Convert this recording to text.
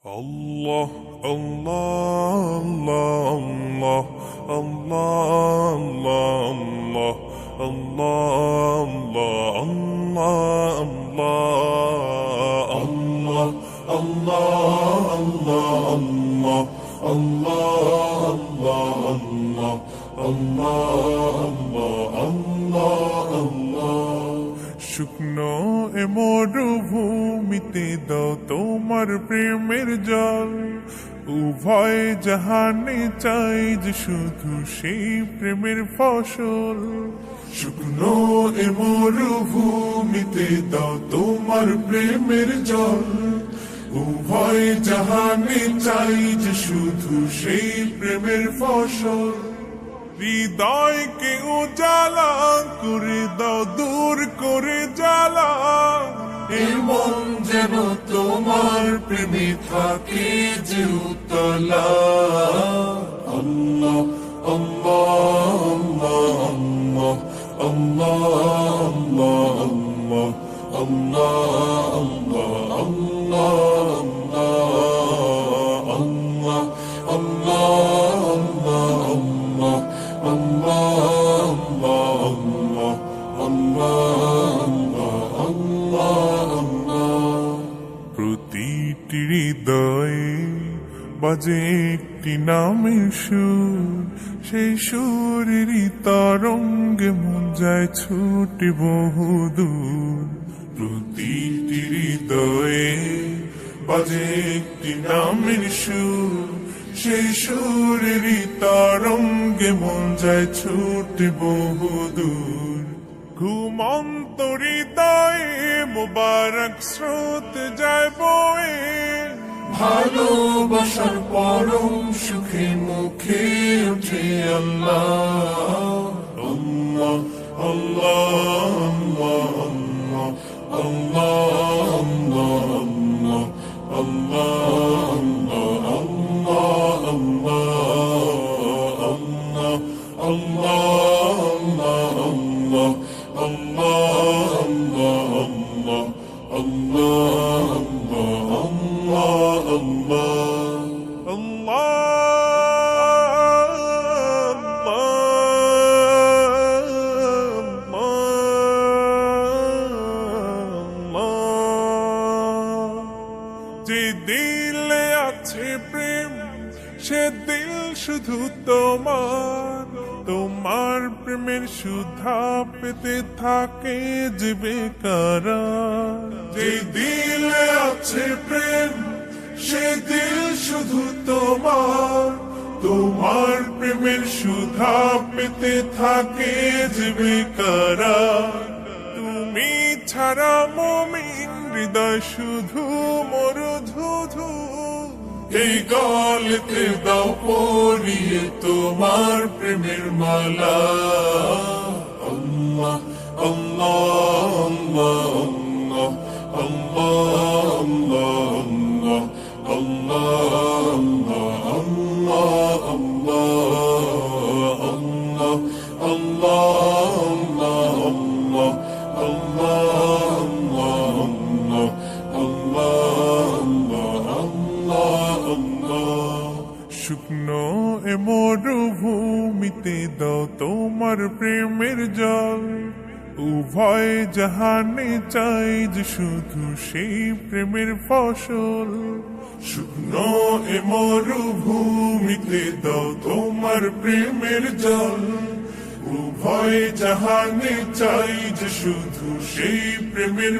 Allah, Allah, Allah, Allah, Allah, Allah, Allah, Allah, Allah, Allah, Allah, Allah. শুকনো এ মরুভূমিতে দাও তোমার প্রেমের জল, উভয় জাহানে চাই যে শুধু সেই প্রেমের ফসল। শুকনো এ মরুভূমিতে দাও তোমার প্রেমের জল, উভয় জাহানে চাই যে শুধু সেই প্রেমের ফসল। হৃদয়কে উজালা করে দাও, দূর করে জ্বালা, এমন যেন তোমার প্রেমে থাকে যে উতলা। আল্লাহ আল্লাহ আল্লাহ আল্লাহ আল্লাহ আল্লাহ আল্লাহ আল্লাহ। প্রতিটি হৃদয়ে বাজে একটি নামের সুর, সেই সুরেরই তরঙ্গে মন যায় ছুটে বহুদূর। প্রতিটি হৃদয়ে বাজে একটি নামের সুর, সেই সুরেরই তরঙ্গে মন যায় ছুটে বহুদূর। ঘুমন্ত হৃদয়ে মুবারক স্রোত যায় বয়ে, ভালোবাসার পরম সুখে মুখে উঠে আল্লাহ আল্লাহ আল্লাহ আল্লাহ আল্লাহ যে দিলে আছে প্রেম, সে দিল শুধু তোমার, তোমার প্রেমের সুধা পেতে থাকে যে বেকারার। যে দিলে আছে প্রেম, সে দিল শুধু তোমার, তোমার প্রেমের সুধা পেতে থাকে যে বেকারার। তুমি ছাড়া মুমিন হৃদয় শুধু মরুধুধু, এই গলেতে দাও পরিয়ে তোমার প্রেমের মালা। আল্লাহ আল্লাহ আল্লাহ আল্লাহ আল্লাহ শুকনো এ মরুভূমিতে দাও তোমার প্রেমের জল, উভয় জাহানে চাই যে শুধু সেই প্রেমের ফসল। শুকনো এ মরুভূমিতে দাও তোমার প্রেমের জল, উভয় জাহানে চাই যে শুধু সেই প্রেমের